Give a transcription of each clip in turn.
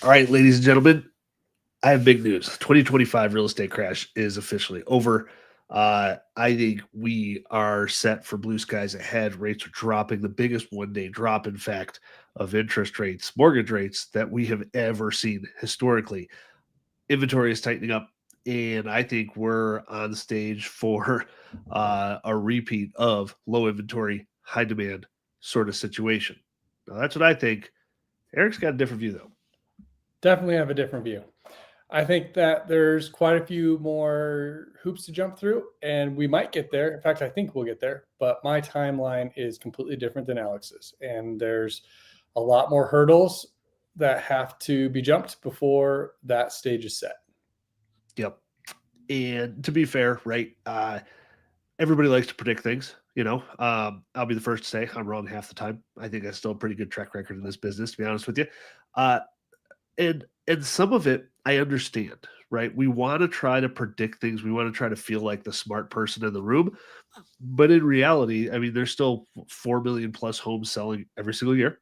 All right, ladies and gentlemen, I have big news. 2025 real estate crash is officially over. I think we are set for blue skies ahead. Rates are dropping, the biggest one day drop, in fact, of interest rates, mortgage rates that we have ever seen historically. Inventory is tightening up, and I think we're on stage for a repeat of low inventory, high demand sort of situation. Now, that's what I think. Eric's got a different view, though. Definitely have a different view. I think that there's quite a few more hoops to jump through, and we might get there. In fact, I think we'll get there, but my timeline is completely different than Alex's. And there's a lot more hurdles that have to be jumped before that stage is set. Yep. And to be fair, right, everybody likes to predict things. I'll be the first to say I'm wrong half the time. I think that's still a pretty good track record in this business, to be honest with you. Uh, and some of it I understand, right? We want to try to predict things. We want to try to feel like the smart person in the room. But in reality, I mean, there's still 4 million plus homes selling every single year.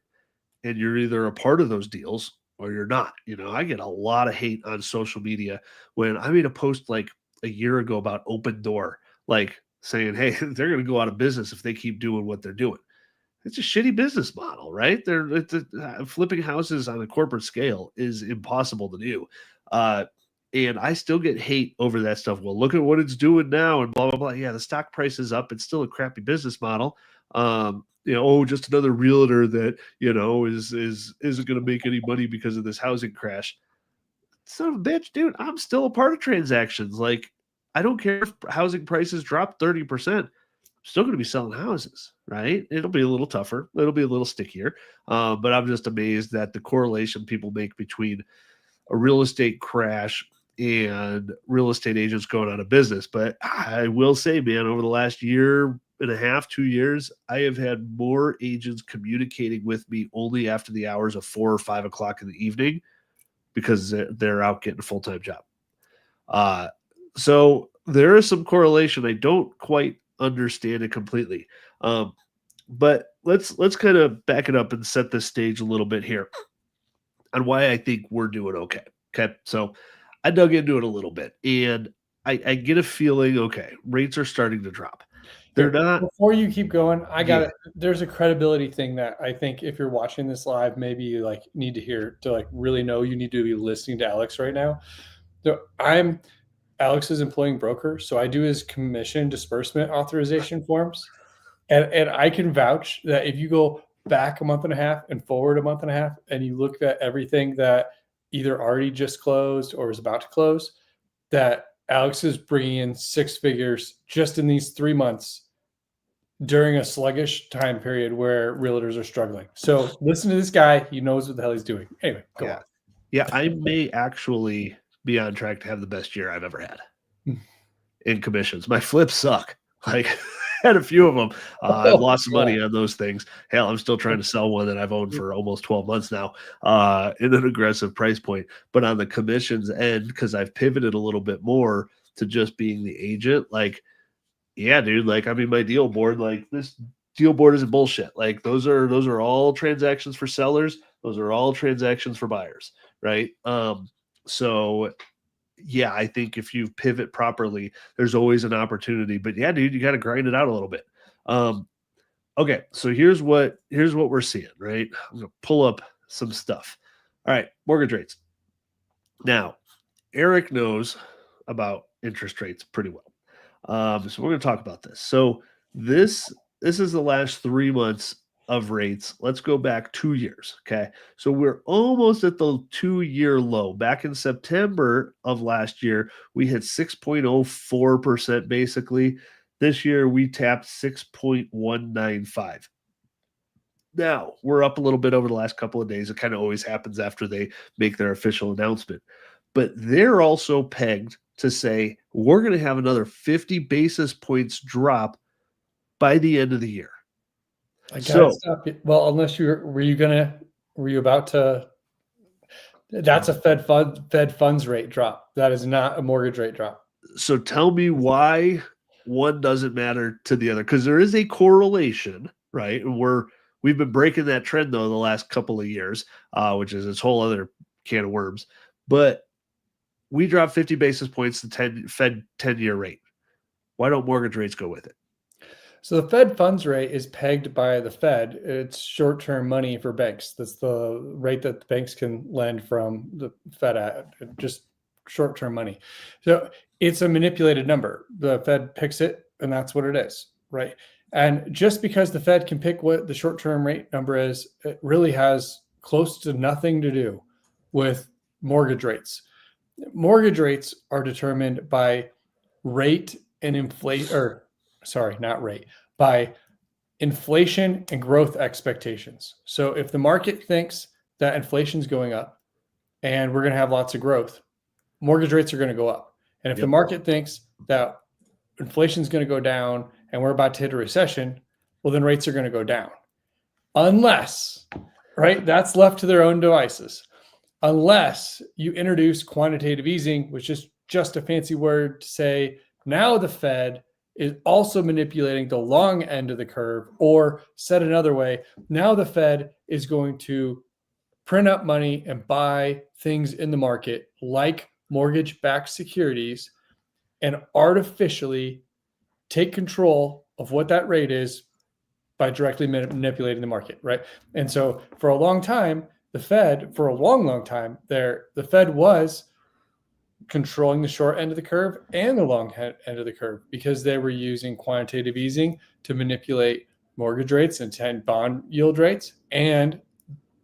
And you're either a part of those deals or you're not. I get a lot of hate on social media when I made a post like a year ago about Open Door, like saying, hey, they're going to go out of business if they keep doing what they're doing. It's a shitty business model, right? Flipping houses on a corporate scale is impossible to do. And I still get hate over that stuff. Well, look at what it's doing now and blah, blah, blah. Yeah, the stock price is up. It's still a crappy business model. Just another realtor that, isn't going to make any money because of this housing crash. Son of a bitch, dude, I'm still a part of transactions. Like, I don't care if housing prices drop 30%. Still going to be selling houses, right? It'll be a little tougher. It'll be a little stickier. But I'm just amazed that the correlation people make between a real estate crash and real estate agents going out of business. But I will say, man, over the last year and a half, 2 years, I have had more agents communicating with me only after the hours of 4 or 5 o'clock in the evening because they're out getting a full-time job. So there is some correlation. I don't quite understand it completely. But let's kind of back it up and set the stage a little bit here on why I think we're doing okay. Okay. So I dug into it a little bit and I get a feeling, okay, rates are starting to drop. They're not. Before you keep going, I got it. There's a credibility thing that I think if you're watching this live, maybe you like need to hear to like really know you need to be listening to Alex right now. So I'm Alex's employing broker, so I do his commission disbursement authorization forms. And I can vouch that if you go back a month and a half and forward a month and a half, and you look at everything that either already just closed or is about to close, that Alex is bringing in 6 figures just in these 3 months during a sluggish time period where realtors are struggling. So listen to this guy. He knows what the hell he's doing. Anyway, go on. Yeah, I may actually be on track to have the best year I've ever had in commissions. My flips suck. Like, had a few of them. I've lost some money on those things. Hell, I'm still trying to sell one that I've owned for almost 12 months now in an aggressive price point. But on the commissions end, because I've pivoted a little bit more to just being the agent, like, yeah, dude, like, I mean, my deal board, like, this deal board isn't bullshit. Like, those are all transactions for sellers. Those are all transactions for buyers, right? So yeah, I think if you pivot properly, there's always an opportunity. But yeah, dude, you got to grind it out a little bit. Okay, so here's what we're seeing, right? I'm gonna pull up some stuff. All right, mortgage rates. Now, Eric knows about interest rates pretty well. So we're gonna talk about this. So this is the last 3 months of rates. Let's go back 2 years. Okay. So we're almost at the 2-year low. Back in September of last year, we hit 6.04% basically. This year we tapped 6.195. Now we're up a little bit over the last couple of days. It kind of always happens after they make their official announcement. But they're also pegged to say we're going to have another 50 basis points drop by the end of the year. I gotta stop you. Well, unless were you about to? That's a Fed funds rate drop. That is not a mortgage rate drop. So tell me why one doesn't matter to the other, because there is a correlation, right? And we've been breaking that trend though the last couple of years, which is this whole other can of worms. But we dropped 50 basis points the Fed 10-year rate. Why don't mortgage rates go with it? So the Fed funds rate is pegged by the Fed. It's short-term money for banks. That's the rate that the banks can lend from the Fed at, just short-term money. So it's a manipulated number. The Fed picks it, and that's what it is, right? And just because the Fed can pick what the short-term rate number is, it really has close to nothing to do with mortgage rates. Mortgage rates are determined by rate and inflation, or sorry, not rate, by inflation and growth expectations. So if the market thinks that inflation's going up and we're going to have lots of growth, mortgage rates are going to go up. And if the market thinks that inflation's going to go down and we're about to hit a recession, well, then rates are going to go down. Unless, right, that's left to their own devices. Unless you introduce quantitative easing, which is just a fancy word to say now the Fed is also manipulating the long end of the curve, or said another way, now the Fed is going to print up money and buy things in the market like mortgage-backed securities and artificially take control of what that rate is by directly manipulating the market, right? And so for a long time, the Fed, for a long, long time there, the Fed was controlling the short end of the curve and the long end of the curve because they were using quantitative easing to manipulate mortgage rates and bond yield rates. And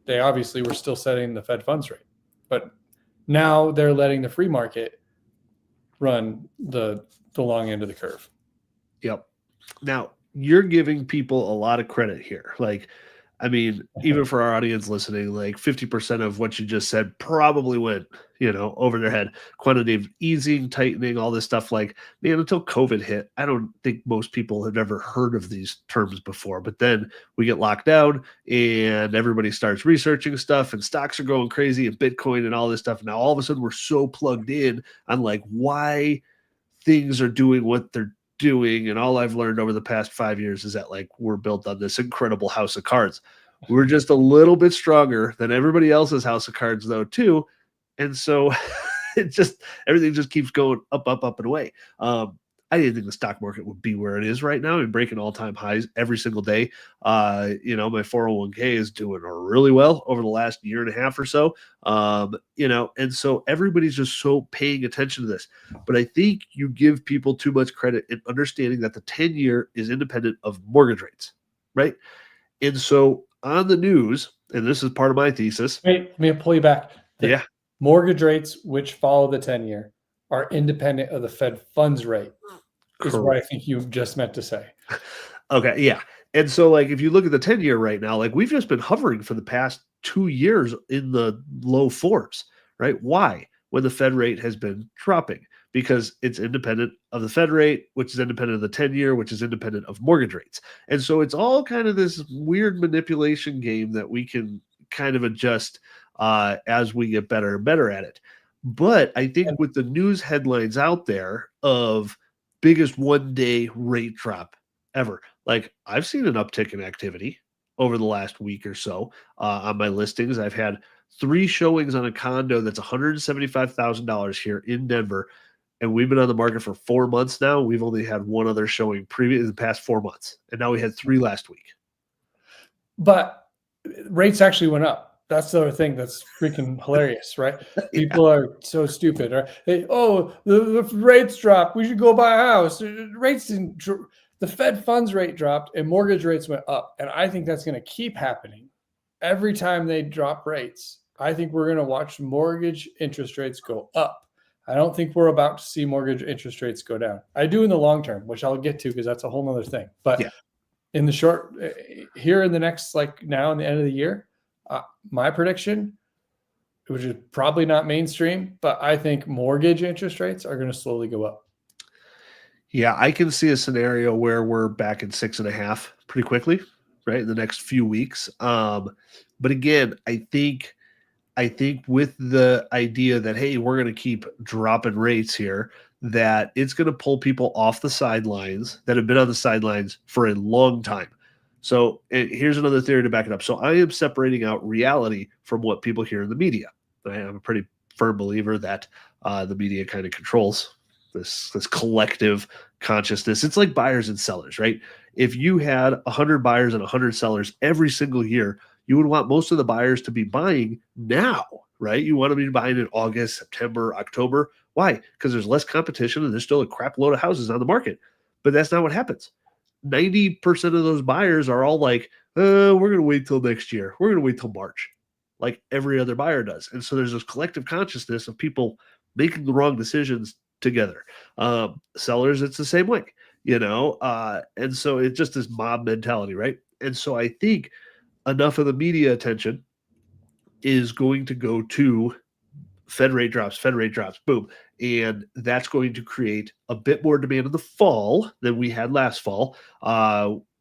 they obviously were still setting the Fed funds rate. But now they're letting the free market run the long end of the curve. Yep. Now, you're giving people a lot of credit here. Like, I mean, even for our audience listening, like 50% of what you just said probably went, over their head. Quantitative easing, tightening, all this stuff. Like, man, until COVID hit, I don't think most people had ever heard of these terms before. But then we get locked down and everybody starts researching stuff and stocks are going crazy and Bitcoin and all this stuff. Now, all of a sudden, we're so plugged in on like why things are doing what they're doing. And all I've learned over the past 5 years is that like we're built on this incredible house of cards. We're just a little bit stronger than everybody else's house of cards though too. And so everything just keeps going up, up, up and away. I didn't think the stock market would be where it is right now and breaking all-time highs every single day. My 401k is doing really well over the last year and a half or so. And so everybody's just so paying attention to this. But I think you give people too much credit in understanding that the 10-year is independent of mortgage rates, right? And so on the news, and this is part of my thesis. Wait, let me pull you back. Yeah. Mortgage rates, which follow the 10-year, are independent of the Fed funds rate, is what I think you just meant to say. Okay, yeah. And so, like, if you look at the 10-year right now, like, we've just been hovering for the past 2 years in the low fours, right? Why? When the Fed rate has been dropping, because it's independent of the Fed rate, which is independent of the 10-year, which is independent of mortgage rates. And so it's all kind of this weird manipulation game that we can kind of adjust as we get better and better at it. But I think with the news headlines out there of biggest one-day rate drop ever, like I've seen an uptick in activity over the last week or so on my listings. I've had 3 showings on a condo that's $175,000 here in Denver, and we've been on the market for 4 months now. We've only had one other showing in the past 4 months, and now we had 3 last week. But rates actually went up. That's the other thing that's freaking hilarious, right? People are so stupid. Right? The rates dropped. We should go buy a house. Rates didn't. The Fed funds rate dropped and mortgage rates went up. And I think that's going to keep happening every time they drop rates. I think we're going to watch mortgage interest rates go up. I don't think we're about to see mortgage interest rates go down. I do in the long term, which I'll get to because that's a whole nother thing. But in the short, here in the next, like now in the end of the year, my prediction, which is probably not mainstream, but I think mortgage interest rates are going to slowly go up. Yeah, I can see a scenario where we're back in 6.5 pretty quickly, right, in the next few weeks. But again, I think with the idea that, hey, we're going to keep dropping rates here, that it's going to pull people off the sidelines that have been on the sidelines for a long time. So here's another theory to back it up. So I am separating out reality from what people hear in the media. I'm a pretty firm believer that the media kind of controls this collective consciousness. It's like buyers and sellers, right? If you had 100 buyers and 100 sellers every single year, you would want most of the buyers to be buying now, right? You want to be buying in August, September, October. Why? Because there's less competition and there's still a crap load of houses on the market. But that's not what happens. 90% of those buyers are all like, we're going to wait till next year. We're going to wait till March, like every other buyer does. And so there's this collective consciousness of people making the wrong decisions together. Sellers, it's the same way, and so it's just this mob mentality, right? And so I think enough of the media attention is going to go to Fed rate drops, boom. And that's going to create a bit more demand in the fall than we had last fall,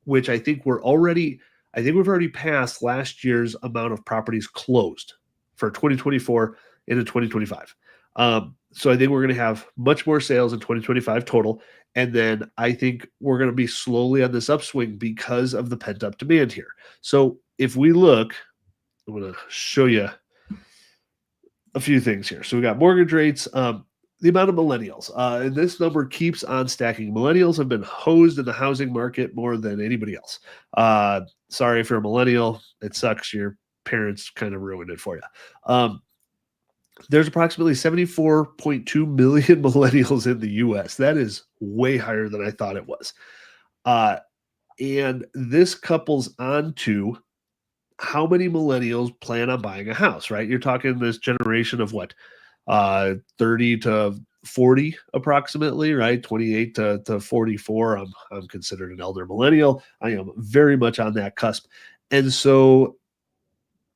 which I think we've already passed last year's amount of properties closed for 2024 into 2025. So I think we're going to have much more sales in 2025 total. And then I think we're going to be slowly on this upswing because of the pent up demand here. So if we look, I'm going to show you a few things here. So we got mortgage rates, the amount of millennials, and this number keeps on stacking. Millennials have been hosed in the housing market more than anybody else. Sorry if you're a millennial, it sucks. Your parents kind of ruined it for you. There's approximately 74.2 million millennials in the U.S. That is way higher than I thought it was. And this couples onto how many millennials plan on buying a house, right? You're talking this generation of what? 30 to 40 approximately, right? 28 to 44. I'm considered an elder millennial. I am very much on that cusp. And so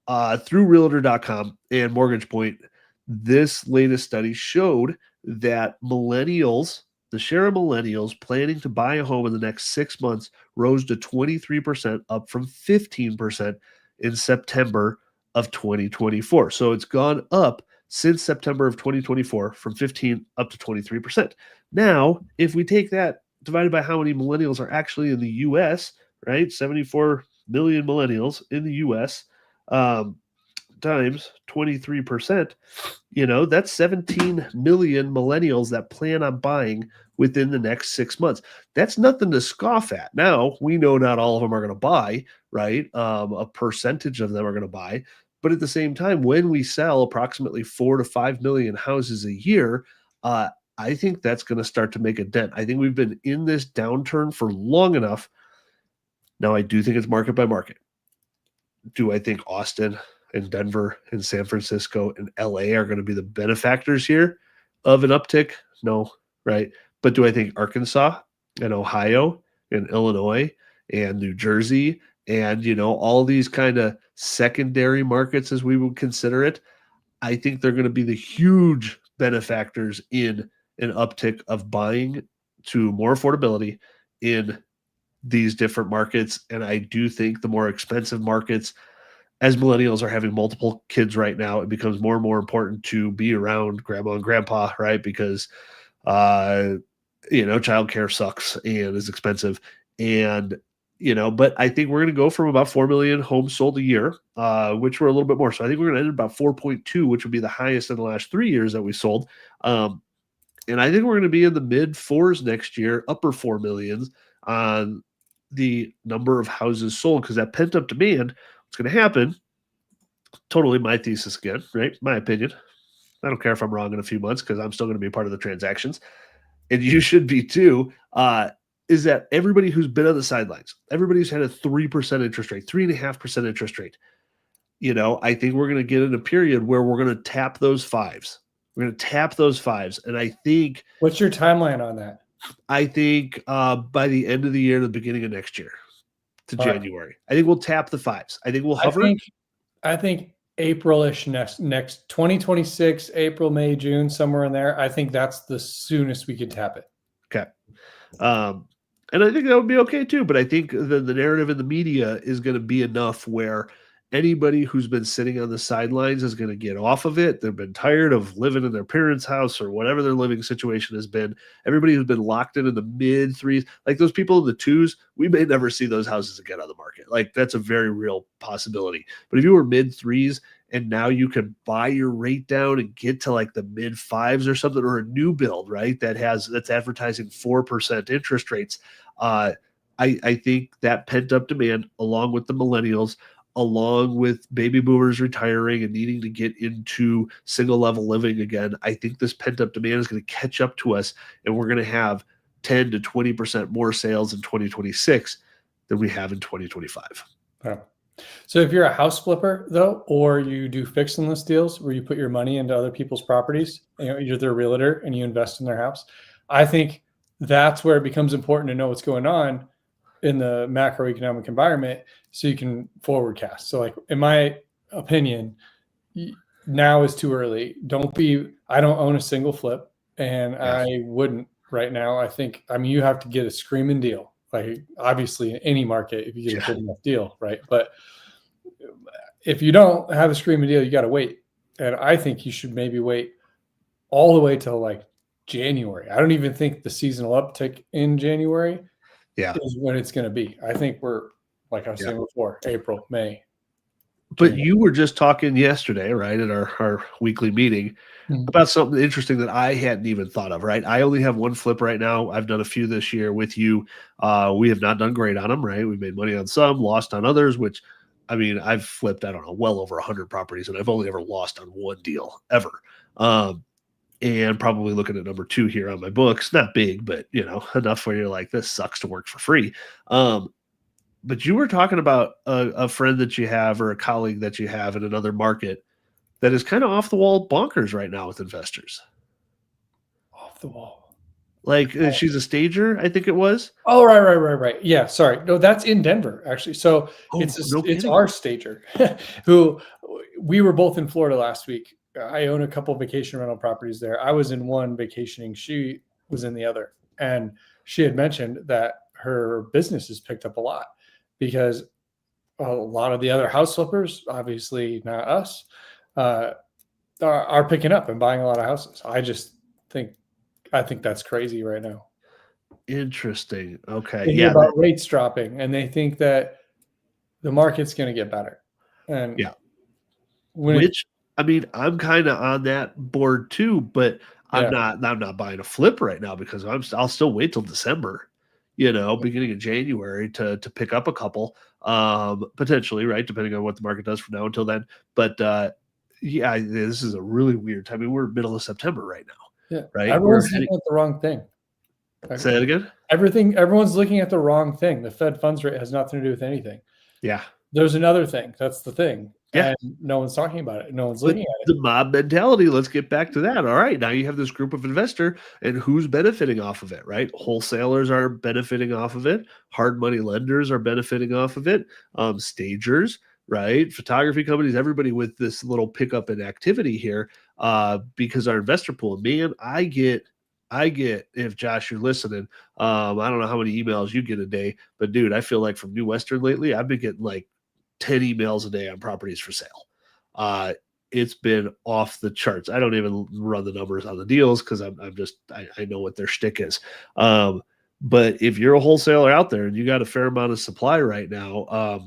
through realtor.com and Mortgage Point, this latest study showed that the share of millennials planning to buy a home in the next 6 months rose to 23%, up from 15% in September of 2024. So it's gone up since September of 2024 from 15 up to 23%. Now, if we take that divided by how many millennials are actually in the U.S., right? 74 million millennials in the U.S., times 23%, that's 17 million millennials that plan on buying within the next 6 months. That's nothing to scoff at. Now, we know not all of them are going to buy, right? A percentage of them are going to buy. But at the same time, when we sell approximately 4 to 5 million houses a year, I think that's going to start to make a dent. I think we've been in this downturn for long enough. Now, I do think it's market by market. Do I think Austin and Denver and San Francisco and LA are going to be the benefactors here of an uptick? No, right? But do I think Arkansas and Ohio and Illinois and New Jersey and, all these kind of secondary markets, as we would consider it, I think they're going to be the huge benefactors in an uptick of buying to more affordability in these different markets. And I do think the more expensive markets, as millennials are having multiple kids right now, it becomes more and more important to be around grandma and grandpa, right? Because, childcare sucks and is expensive. And, but I think we're going to go from about 4 million homes sold a year, which were a little bit more. So I think we're going to end at about 4.2, which would be the highest in the last 3 years that we sold. And I think we're going to be in the mid fours next year, upper 4 millions on the number of houses sold, because that pent up demand, what's going to happen, totally my thesis again, right? My opinion. I don't care if I'm wrong in a few months because I'm still going to be a part of the transactions. And you should be too, is that everybody who's been on the sidelines, everybody who's had a 3% interest rate, 3.5% interest rate, I think we're going to get in a period where we're going to tap those fives. We're going to tap those fives. And I think... What's your timeline on that? I think by the end of the year, the beginning of next year to January. I think we'll tap the fives. I think we'll hover. I think April-ish next 2026, April, May, June, somewhere in there. I think that's the soonest we can tap it. Okay. And I think that would be okay too. But I think the narrative in the media is going to be enough where anybody who's been sitting on the sidelines is going to get off of it. They've been tired of living in their parents' house or whatever their living situation has been. Everybody who's been locked in the mid threes, like those people in the twos, we may never see those houses again on the market. Like that's a very real possibility. But if you were mid threes and now you can buy your rate down and get to like the mid fives or something, or a new build, right? That's advertising 4% interest rates. I think that pent up demand, along with the millennials, along with baby boomers retiring and needing to get into single level living again, I think this pent up demand is going to catch up to us, and we're going to have 10 to 20% more sales in 2026 than we have in 2025. Yeah. So if you're a house flipper though, or you do fix and list deals where you put your money into other people's properties, you're their realtor and you invest in their house, I think that's where it becomes important to know what's going on in the macroeconomic environment so you can forecast. So like, in my opinion, now is too early. I don't own a single flip, and Yes. I wouldn't right now. I mean, you have to get a screaming deal. Like, obviously in any market, if you get a good enough deal, right? But if you don't have a screaming deal, you got to wait. And I think you should maybe wait all the way till like January. I don't even think the seasonal uptick in January is when it's going to be. I think we're, like I was saying before, April, May. But you were just talking yesterday, right, at our weekly meeting about something interesting that I hadn't even thought of, right? I only have one flip right now. I've done a few this year with you. We have not done great on them, right? We've made money on some, lost on others, which, I mean, I've flipped, I don't know, well over 100 properties, and I've only ever lost on one deal ever. And probably looking at number 2 here on my books, not big, but, enough where you're like, this sucks to work for free. But you were talking about a friend that you have or a colleague that you have in another market that is kind of off the wall bonkers right now with investors. Off the wall. Like, she's a stager, I think it was. Oh, right. Yeah, sorry. No, that's in Denver, actually. So it's our stager who we were both in Florida last week. I own a couple of vacation rental properties there. I was in one vacationing. She was in the other. And she had mentioned that her business has picked up a lot because a lot of the other house flippers, obviously not us, are picking up and buying a lot of houses. I think that's crazy right now. Interesting. Okay. They hear about rates dropping, and they think that the market's going to get better. And I mean, I'm kind of on that board too, but I'm not buying a flip right now because I'll still wait till December, beginning of January to pick up a couple, potentially, right? Depending on what the market does from now until then. But this is a really weird time. I mean, we're middle of September right now. Yeah. Right. Everyone's looking at the wrong thing. Say that again. Everyone's looking at the wrong thing. The Fed funds rate has nothing to do with anything. Yeah. There's another thing. That's the thing. Yeah. And no one's talking about it. No one's looking at it. The mob mentality. Let's get back to that. All right. Now you have this group of investor, and who's benefiting off of it, right? Wholesalers are benefiting off of it. Hard money lenders are benefiting off of it. Stagers, right? Photography companies, everybody with this little pickup in activity here, because our investor pool, man, I get, if Josh, you're listening, I don't know how many emails you get a day, but dude, I feel like from New Western lately, I've been getting like 10 emails a day on properties for sale. It's been off the charts. I don't even run the numbers on the deals because I know what their shtick is. But if you're a wholesaler out there and you got a fair amount of supply right now,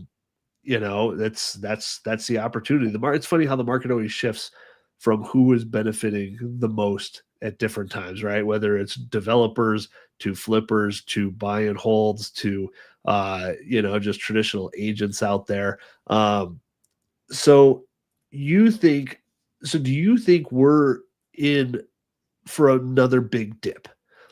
that's the opportunity. It's funny how the market always shifts from who is benefiting the most at different times, right? Whether it's developers to flippers to buy and holds to just traditional agents out there. Do you think we're in for another big dip?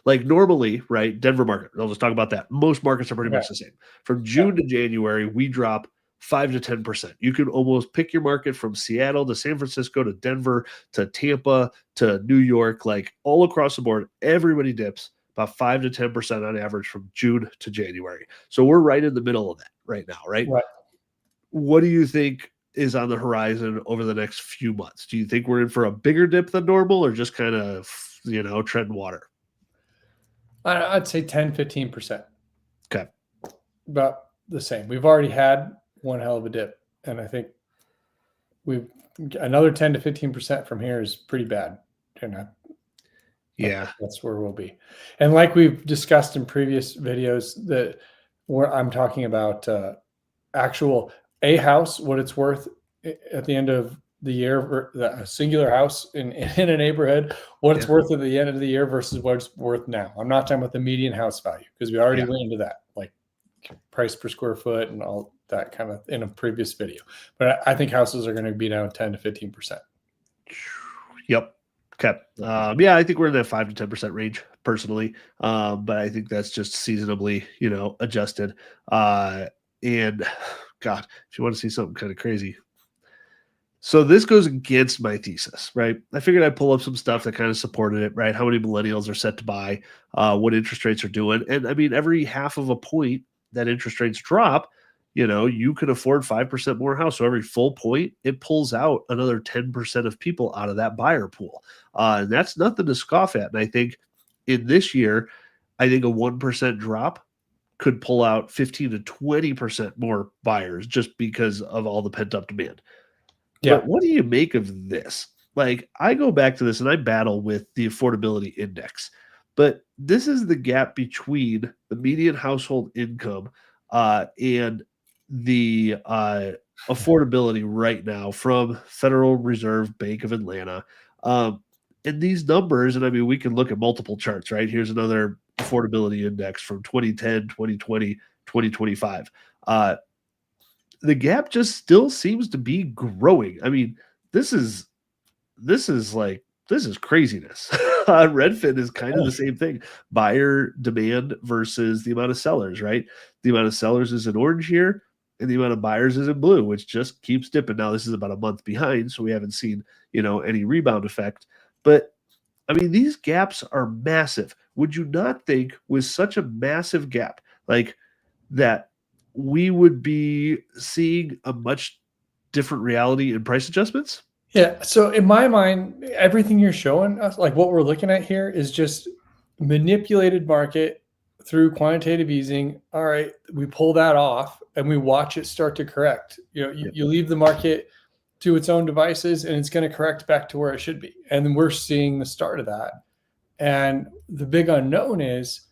Like normally, right? Denver market, I'll just talk about that. Most markets are pretty much the same. From June to January, we drop 5 to 10%. You can almost pick your market from Seattle to San Francisco to Denver to Tampa to New York, like all across the board. Everybody dips about 5 to 10% on average from June to January. So we're right in the middle of that right now, right? Right. What do you think is on the horizon over the next few months? Do you think we're in for a bigger dip than normal, or just kind of, treading water? I'd say 10, 15%. Okay. About the same. We've already had one hell of a dip, and I think another 10 to 15% from here is pretty bad. That's where we'll be. And like we've discussed in previous videos, where I'm talking about actual a house, what it's worth at the end of the year, a singular house in a neighborhood, what it's worth at the end of the year versus what it's worth now. I'm not talking about the median house value because we already went into that, like price per square foot and all that kind of in a previous video. But I think houses are going to be down 10 to 15%. Yep. Okay. Yeah, I think we're in that 5 to 10% range personally. But I think that's just seasonably, adjusted. And God, if you want to see something kind of crazy. So this goes against my thesis, right? I figured I'd pull up some stuff that kind of supported it, right? How many millennials are set to buy, what interest rates are doing. And I mean, every half of a point that interest rates drop, you could afford 5% more house. So every full point, it pulls out another 10% of people out of that buyer pool. And that's nothing to scoff at. And I think in this year, I think a 1% drop could pull out 15 to 20% more buyers just because of all the pent up demand. Yeah. But what do you make of this? Like, I go back to this and I battle with the affordability index, but this is the gap between the median household income and the affordability right now from Federal Reserve Bank of Atlanta. And these numbers, and I mean, we can look at multiple charts, right? Here's another affordability index from 2010, 2020, 2025. The gap just still seems to be growing. I mean, this is craziness. Redfin is kind of the same thing. Buyer demand versus the amount of sellers, right? The amount of sellers is in orange here, and the amount of buyers is in blue, which just keeps dipping. Now, this is about a month behind, so we haven't seen, any rebound effect. But I mean, these gaps are massive. Would you not think with such a massive gap like that we would be seeing a much different reality in price adjustments? Yeah. So in my mind, everything you're showing us, like what we're looking at here, is just manipulated market through quantitative easing. All right, we pull that off and we watch it start to correct. You leave the market to its own devices and it's going to correct back to where it should be. And then we're seeing the start of that. And the big unknown is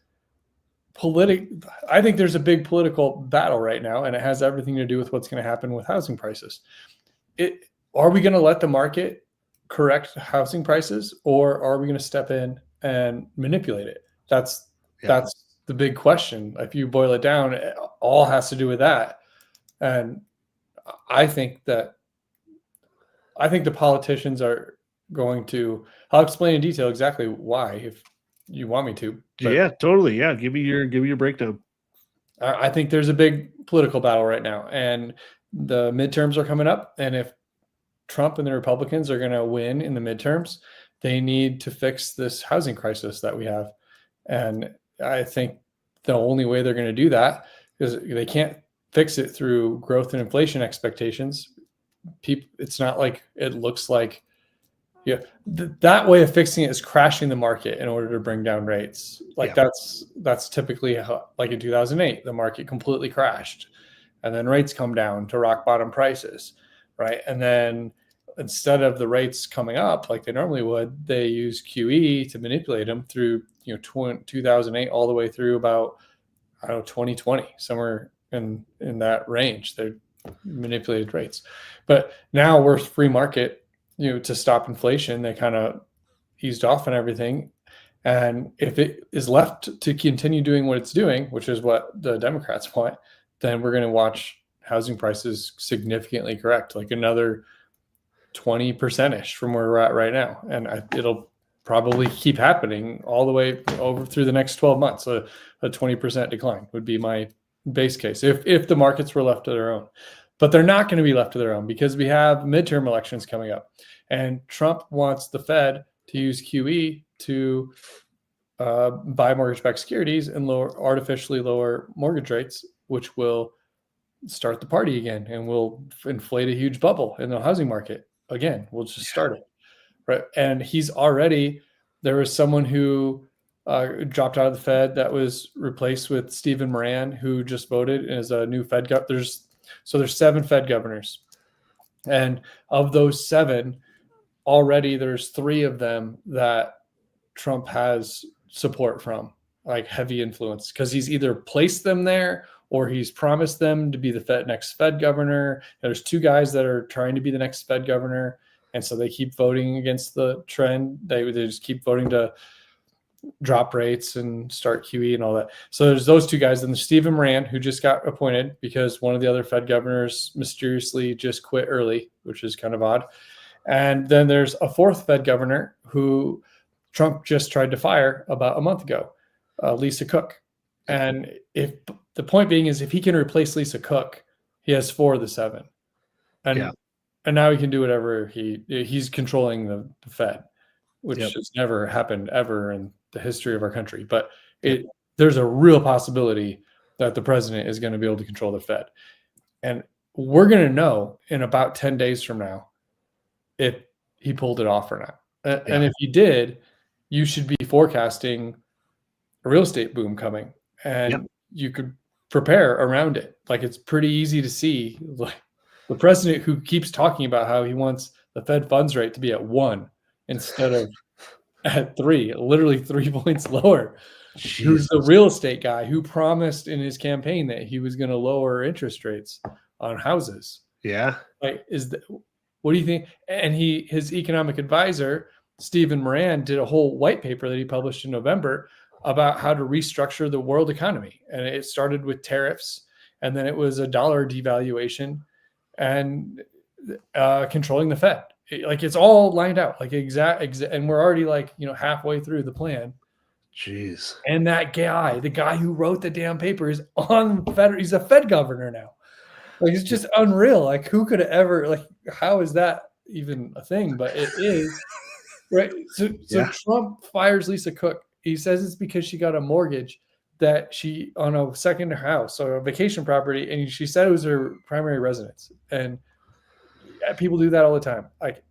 I think there's a big political battle right now, and it has everything to do with what's going to happen with housing prices. Are we going to let the market correct housing prices, or are we going to step in and manipulate it? That's the big question. If you boil it down, it all has to do with that. And I think the politicians are going to. I'll explain in detail exactly why if you want me to. Yeah, totally. Yeah, give me your breakdown. I think there's a big political battle right now, and the midterms are coming up. And if Trump and the Republicans are going to win in the midterms, they need to fix this housing crisis that we have. And I think the only way they're going to do that is they can't fix it through growth and inflation expectations. It's not like it looks like. Yeah, that way of fixing it is crashing the market in order to bring down rates. That's typically how, like in 2008, the market completely crashed, and then rates come down to rock bottom prices, right? And then instead of the rates coming up like they normally would, they use QE to manipulate them through 2008 all the way through about 2020, somewhere in that range. They manipulated rates, but now we're free market. To stop inflation, they kind of eased off and everything. And if it is left to continue doing what it's doing, which is what the Democrats want, then we're going to watch housing prices significantly correct, like another 20%-ish from where we're at right now. And it'll probably keep happening all the way over through the next 12 months. A 20% decline would be my base case if the markets were left to their own. But they're not going to be left to their own because we have midterm elections coming up. And Trump wants the Fed to use QE to buy mortgage-backed securities and artificially lower mortgage rates, which will start the party again and will inflate a huge bubble in the housing market. Again, we'll just start it. Right. And there was someone who dropped out of the Fed that was replaced with Stephen Moran, who just voted as a new Fed governor. So there's 7 Fed governors, and of those 7, already there's 3 of them that Trump has support from, like heavy influence, because he's either placed them there or he's promised them to be the next Fed governor. There's two guys that are trying to be the next Fed governor, and so they keep voting against the trend. They just keep voting to drop rates and start QE and all that. So there's those two guys. Then there's Stephen Moran, who just got appointed because one of the other Fed governors mysteriously just quit early, which is kind of odd. And then there's a fourth Fed governor who Trump just tried to fire about a month ago, Lisa Cook. And if the point being is if he can replace Lisa Cook, he has 4 of the 7. And now he can do whatever he's controlling the Fed, which has never happened ever in the history of our country. But there's a real possibility that the president is going to be able to control the Fed. And we're going to know in about 10 days from now if he pulled it off or not. And if he did, you should be forecasting a real estate boom coming, and you could prepare around it. Like, it's pretty easy to see, like, the president who keeps talking about how he wants the Fed funds rate to be at 1 instead of at 3, literally 3 points lower. Jesus. Who's the real estate guy who promised in his campaign that he was going to lower interest rates on houses. Yeah. Like, what do you think? And his economic advisor, Stephen Moran, did a whole white paper that he published in November about how to restructure the world economy. And it started with tariffs, and then it was a dollar devaluation and controlling the Fed. It's all lined out, like and we're already halfway through the plan. Jeez. And that guy, the guy who wrote the damn paper, is on Fed. He's a Fed governor now. Like, it's just unreal. Like, who could have ever, how is that even a thing? But it is, right? So Trump fires Lisa Cook. He says it's because she got a mortgage that she on a second house or a vacation property, and she said it was her primary residence. And people do that all the time.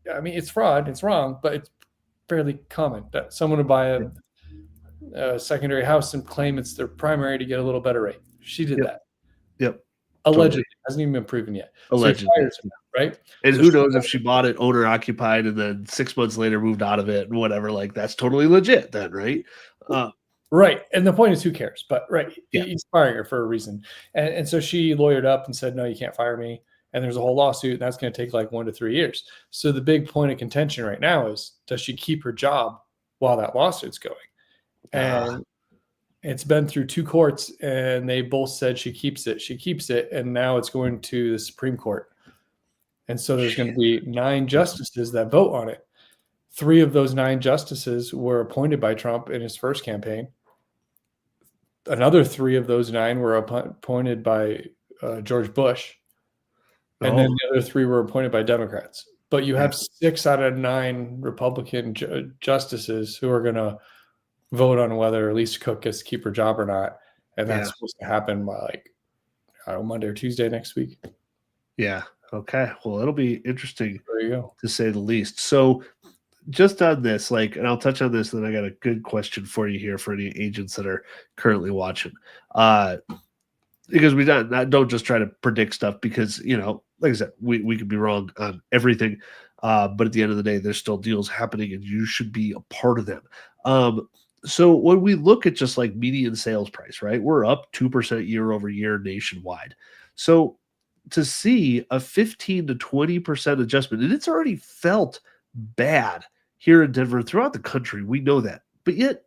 It's fraud, it's wrong, but it's fairly common that someone would buy a secondary house and claim it's their primary to get a little better rate. She did that. Yep. Allegedly. Hasn't even been proven yet. Allegedly. So right? And who knows if she bought it owner occupied and then 6 months later moved out of it and whatever, that's totally legit then, right? Right. And the point is, who cares? But he's firing her for a reason. And so she lawyered up and said, no, you can't fire me. And there's a whole lawsuit, and that's going to take 1 to 3 years. So the big point of contention right now is, does she keep her job while that lawsuit's going? And it's been through 2 courts, and they both said she keeps it. She keeps it, and now it's going to the Supreme Court. And so there's going to be 9 justices that vote on it. 3 of those 9 justices were appointed by Trump in his first campaign. Another 3 of those 9 were appointed by George Bush. And then the other 3 were appointed by Democrats. But you have 6 out of 9 Republican justices who are going to vote on whether Lisa Cook gets to keep her job or not. And that's supposed to happen by Monday or Tuesday next week. Yeah. Okay. Well, it'll be interesting There you go. to say the least. So just on this, and I'll touch on this, and then I got a good question for you here for any agents that are currently watching. Because we don't just try to predict stuff because, like I said, we could be wrong on everything. But at the end of the day, there's still deals happening and you should be a part of them. So when we look at just median sales price, right, we're up 2% year over year nationwide. So to see a 15 to 20% adjustment, and it's already felt bad here in Denver, throughout the country, we know that, but yet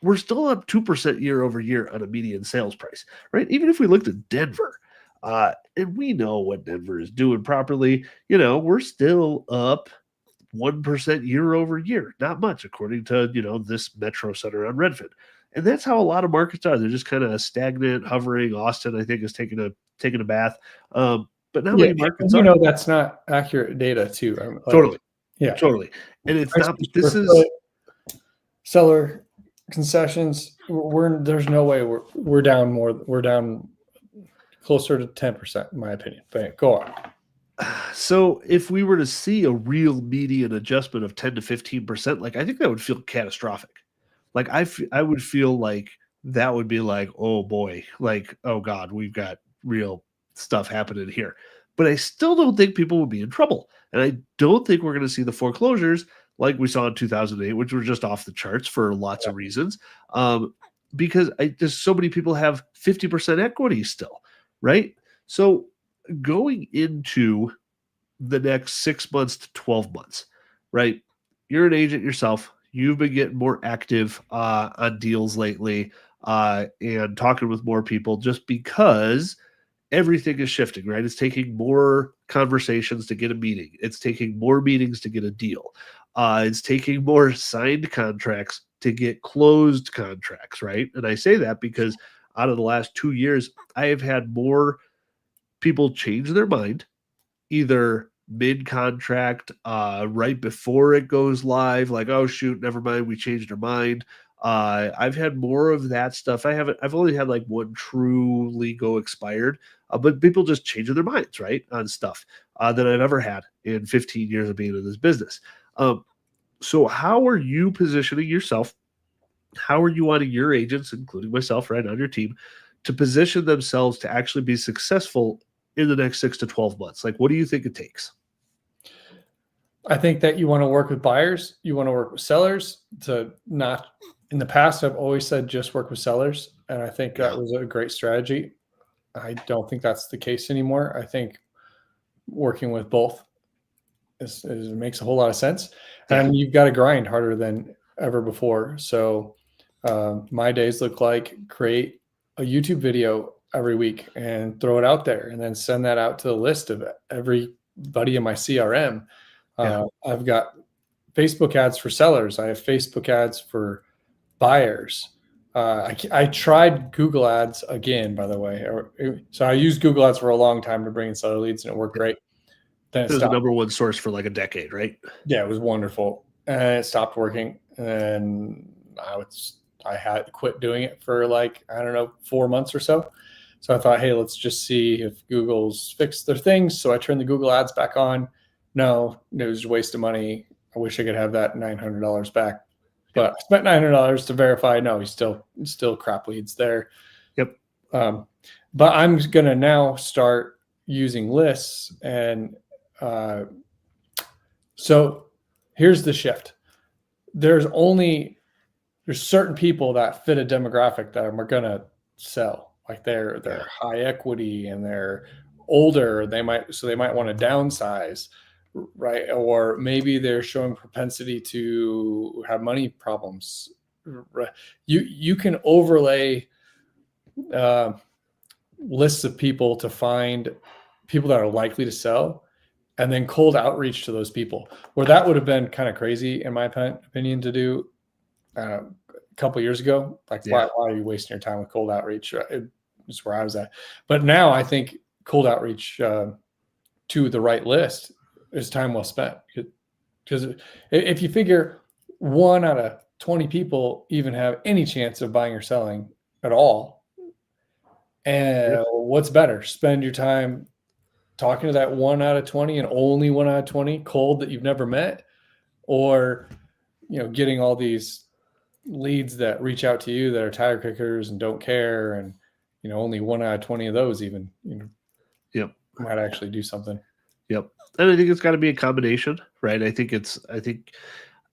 we're still up 2% year over year on a median sales price, right? Even if we looked at Denver, and we know what Denver is doing properly, we're still up 1% year over year. Not much, according to, this Metro Center on Redfin. And that's how a lot of markets are. They're just kind of stagnant, hovering. Austin, I think, is taking a bath. But not many markets are. That's not accurate data too. Totally. Yeah. Totally. And it's not, this is seller concessions. There's no way we're down more. We're down closer to 10%, in my opinion. But go on. So if we were to see a real median adjustment of 10 to 15%, I think that would feel catastrophic. I would feel like that would be oh boy, oh God, we've got real stuff happening here. But I still don't think people would be in trouble. And I don't think we're going to see the foreclosures like we saw in 2008, which were just off the charts for lots of reasons. Because just so many people have 50% equity still, right? So going into the next 6 months to 12 months, right? You're an agent yourself. You've been getting more active on deals lately and talking with more people just because everything is shifting, right? It's taking more conversations to get a meeting. It's taking more meetings to get a deal. It's taking more signed contracts to get closed contracts, right? And I say that because out of the last 2 years, I have had more people change their mind either mid contract, right before it goes live, like, oh shoot, never mind, we changed our mind. I've had more of that stuff. I've only had like one truly go expired, but people just changing their minds, right, on stuff than I've ever had in 15 years of being in this business. So how are you positioning yourself? How are you wanting your agents, including myself, right, on your team, to position themselves to actually be successful in the next 6 to 12 months? Like, what do you think it takes? I think that you want to work with buyers, you want to work with sellers. To not In the past, I've always said just work with sellers, and I think that was a great strategy. I don't think that's the case anymore. I think working with both makes a whole lot of sense, and you've got to grind harder than ever before. So my days look like create a YouTube video every week and throw it out there, and then send that out to the list of everybody in my CRM. I've got Facebook ads for sellers. I have Facebook ads for buyers. I tried Google ads again, by the way. So I used Google ads for a long time to bring in seller leads, and it worked great. Then it was the number one source for like a decade, right? Yeah, it was wonderful. And it stopped working. And I had quit doing it for like, I don't know, 4 months or so. So I thought, hey, let's just see if Google's fixed their things. So I turned the Google ads back on. No, it was a waste of money. I wish I could have that $900 back. But I spent $900 to verify. No, he's still crap leads there. Yep. But I'm going to now start using lists. And so here's the shift. There's certain people that fit a demographic that are going to sell. Like they're high equity and they're older. They might want to downsize, right? Or maybe they're showing propensity to have money problems. Right? You can overlay lists of people to find people that are likely to sell, and then cold outreach to those people. Where that would have been kind of crazy, in my opinion, to do a couple of years ago. Like, why are you wasting your time with cold outreach? Is where I was at. But now I think cold outreach to the right list is time well spent. Because if you figure 1 out of 20 people even have any chance of buying or selling at all, and what's better? Spend your time talking to that 1 out of 20 and only 1 out of 20 cold that you've never met, or getting all these leads that reach out to you that are tire kickers and don't care, and only 1 out of 20 of those even might actually do something. Yep. And I think it's got to be a combination, right? I think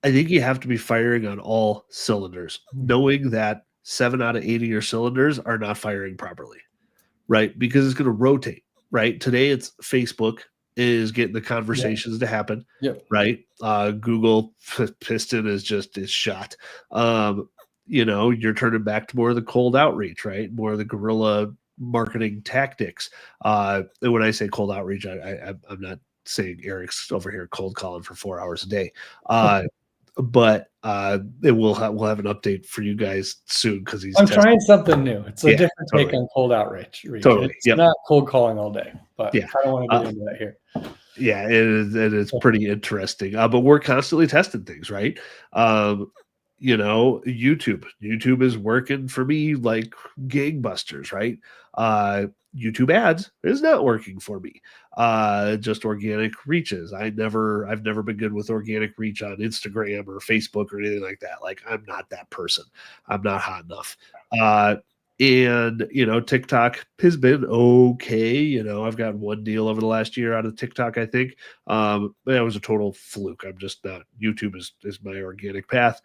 you have to be firing on all cylinders, knowing that 7 out of 80 of your cylinders are not firing properly, right? Because it's going to rotate, right? Today it's Facebook is getting the conversations to happen, right? Google piston is shot. You're turning back to more of the cold outreach, right? More of the guerrilla marketing tactics. And when I say cold outreach, I'm not saying Eric's over here cold calling for 4 hours a day. But we'll have an update for you guys soon because I'm trying something new. It's a different take on cold outreach. Totally. It's not cold calling all day, but I don't want to get into that here. Yeah, it is pretty interesting. But we're constantly testing things, right? YouTube is working for me like gangbusters, right? YouTube ads is not working for me. Just organic reaches. I've never been good with organic reach on Instagram or Facebook or anything like that. Like, I'm not that person. I'm not hot enough. And TikTok has been okay. I've got one deal over the last year out of TikTok, I think. But that was a total fluke. I'm just not. YouTube is my organic path.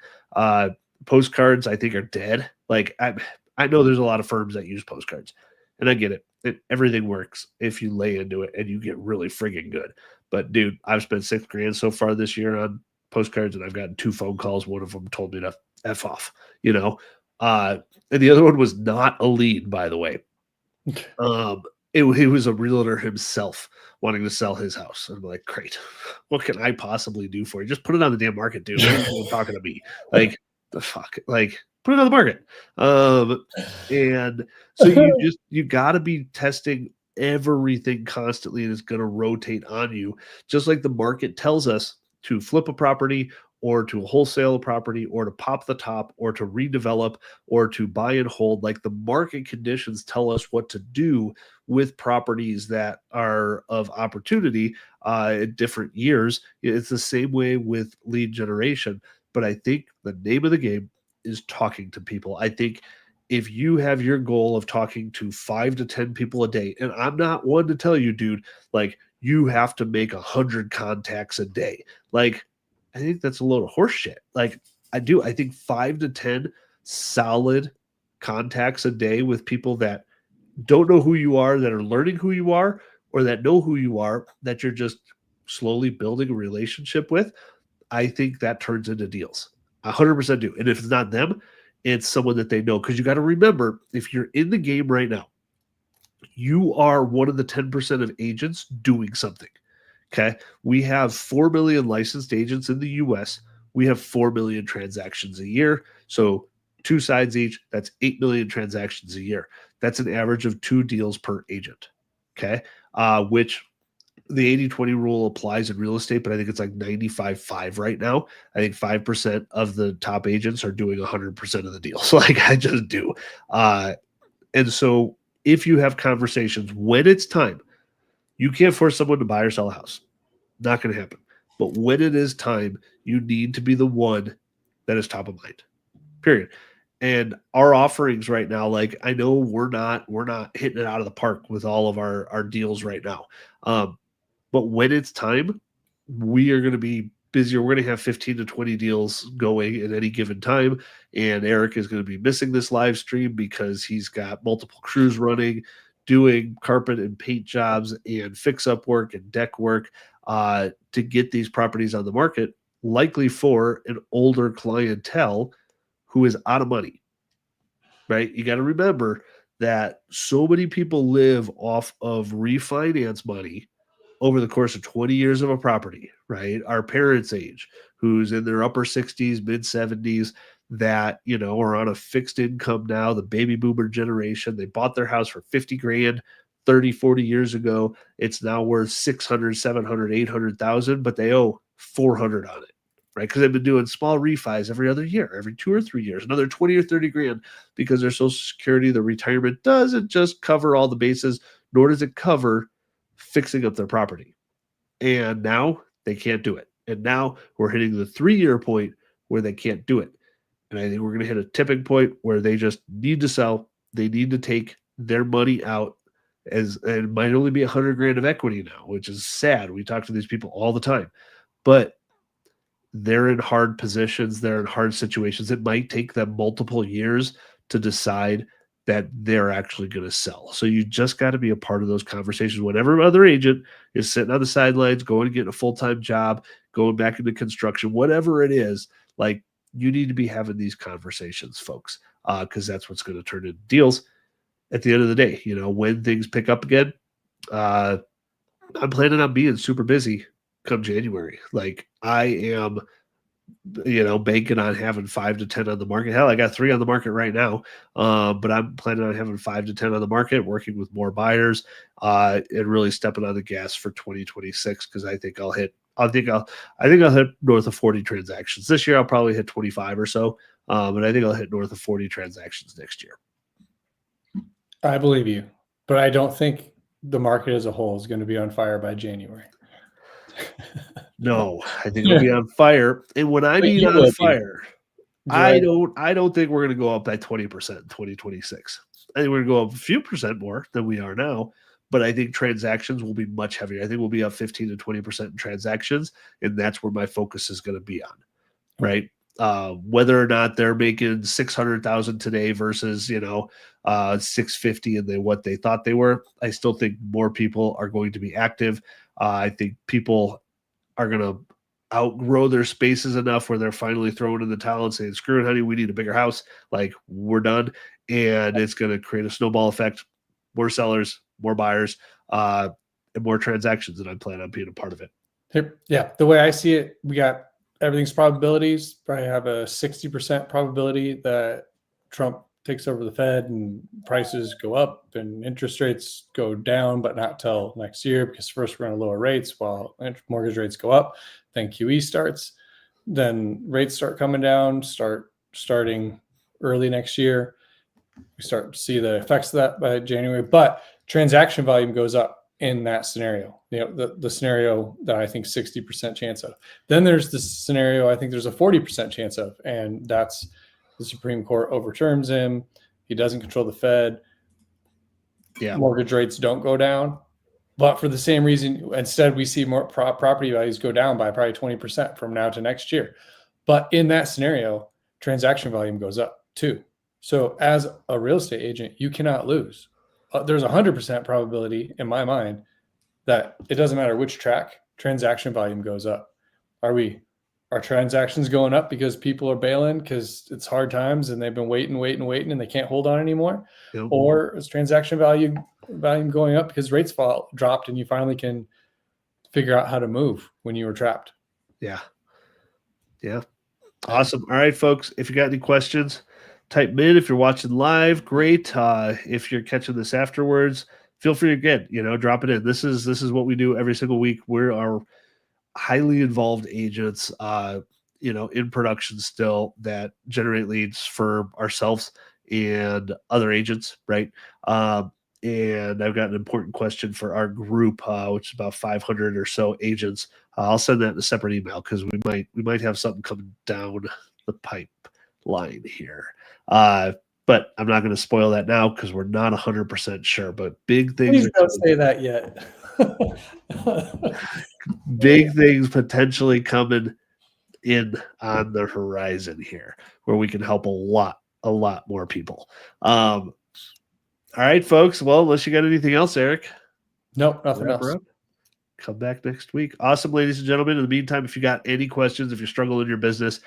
Postcards, I think, are dead. Like, I know there's a lot of firms that use postcards, and I get it. and everything works if you lay into it and you get really friggin' good. But dude, I've spent $6,000 so far this year on postcards, and I've gotten 2 phone calls. One of them told me to F off, you know? And the other one was not a lead, by the way. He was a realtor himself wanting to sell his house. I'm like, great. What can I possibly do for you? Just put it on the damn market, dude. You're talking to me. Like, the fuck? Like, put it on the market. And so you got to be testing everything constantly, and it's going to rotate on you, just like the market tells us to flip a property or to wholesale a property or to pop the top or to redevelop or to buy and hold. Like, the market conditions tell us what to do with properties that are of opportunity in different years. It's the same way with lead generation. But I think the name of the game is talking to people. I think if you have your goal of talking to 5 to 10 people a day, and I'm not one to tell you, dude, like, you have to make 100 contacts a day. Like, I think that's a load of horse shit. Like, I think 5 to 10 solid contacts a day with people that don't know who you are, that are learning who you are, or that know who you are, that you're just slowly building a relationship with. I think that turns into deals. 100% do. And if it's not them, it's someone that they know. Because you got to remember, if you're in the game right now, you are one of the 10% of agents doing something. Okay. We have 4 million licensed agents in the US. We have 4 million transactions a year. So 2 sides each, that's 8 million transactions a year. That's an average of 2 deals per agent. Okay. Which the 80-20 rule applies in real estate, but I think it's like 95-5 right now. I think 5% of the top agents are doing 100% of the deals. Like, I just do. And so if you have conversations when it's time, you can't force someone to buy or sell a house. Not going to happen. But when it is time, you need to be the one that is top of mind. Period. And our offerings right now, like, I know we're not hitting it out of the park with all of our deals right now. But when it's time, we are going to be busier. We're going to have 15 to 20 deals going at any given time. And Eric is going to be missing this live stream because he's got multiple crews running, doing carpet and paint jobs and fix up work and deck work to get these properties on the market, likely for an older clientele who is out of money, right? You got to remember that so many people live off of refinance money over the course of 20 years of a property, right? Our parents' age, who's in their upper 60s, mid 70s, that, are on a fixed income now, the baby boomer generation. They bought their house for 50 grand 30, 40 years ago. It's now worth 600, 700, 800,000, but they owe 400 on it, right? Because they've been doing small refis every other year, every 2 or 3 years, another 20 or 30 grand, because their Social Security, the retirement doesn't just cover all the bases, nor does it cover fixing up their property. And now they can't do it. And now we're hitting the 3-year point where they can't do it. And I think we're going to hit a tipping point where they just need to sell. They need to take their money out, and it might only be 100 grand of equity now, which is sad. We talk to these people all the time, but they're in hard positions. They're in hard situations. It might take them multiple years to decide that they're actually going to sell. So you just got to be a part of those conversations. Whenever other agent is sitting on the sidelines, going to get a full-time job, going back into construction, whatever it is, like, you need to be having these conversations, folks, because that's what's going to turn into deals at the end of the day. When things pick up again, I'm planning on being super busy come January. Like, I am banking on having 5 to 10 on the market. Hell, I got 3 on the market right now. But I'm planning on having 5 to 10 on the market, working with more buyers, and really stepping on the gas for 2026. Cause I think I'll hit north of 40 transactions this year. I'll probably hit 25 or so. But I think I'll hit north of 40 transactions next year. I believe you, but I don't think the market as a whole is going to be on fire by January. No, I think it'll be on fire. And when I mean on fire, I don't think we're going to go up by 20% in 2026. I think we're going to go up a few percent more than we are now. But I think transactions will be much heavier. I think we'll be up 15 to 20% in transactions. And that's where my focus is going to be on, right? Whether or not they're making 600,000 today versus 650 and what they thought they were, I still think more people are going to be active. I think people are going to outgrow their spaces enough where they're finally throwing in the towel and saying, screw it, honey, we need a bigger house. Like, we're done. And it's going to create a snowball effect, more sellers, more buyers, and more transactions. And I plan on being a part of it. Yeah. The way I see it, we got everything's probabilities. Probably have a 60% probability that Trump takes over the Fed and prices go up and interest rates go down, but not till next year, because first we're going to lower rates while mortgage rates go up. Then QE starts. Then rates start coming down, starting early next year. We start to see the effects of that by January, but transaction volume goes up in that scenario. The scenario that I think 60% chance of. Then there's the scenario I think there's a 40% chance of, and that's the Supreme Court overturns him. He doesn't control the Fed. Yeah. Mortgage rates don't go down. But for the same reason, instead we see more property values go down by probably 20% from now to next year. But in that scenario, transaction volume goes up too. So as a real estate agent, you cannot lose. There's 100% probability in my mind that it doesn't matter which track, transaction volume goes up. Are transactions going up because people are bailing because it's hard times and they've been waiting and they can't hold on anymore? Yep. Or is transaction volume going up because rates dropped and you finally can figure out how to move when you were trapped? Yeah. Awesome. All right, folks, if you got any questions, type them in. If you're watching live, great. If you're catching this afterwards, feel free again, drop it in. This is what we do every single week. We are highly involved agents, in production still, that generate leads for ourselves and other agents, right? And I've got an important question for our group, which is about 500 or so agents. I'll send that in a separate email because we might have something coming down the pipeline here. But I'm not going to spoil that now because we're not 100% sure. But big things. Please don't say that yet. Big things potentially coming in on the horizon here, where we can help a lot more people. All right, folks. Well, unless you got anything else, Eric. Nope, nothing else. Come back next week. Awesome, ladies and gentlemen. In the meantime, if you got any questions, if you're struggling in your business,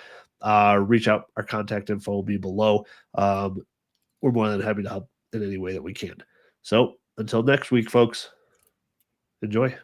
reach out. Our contact info will be below. We're more than happy to help in any way that we can. So until next week, folks, enjoy.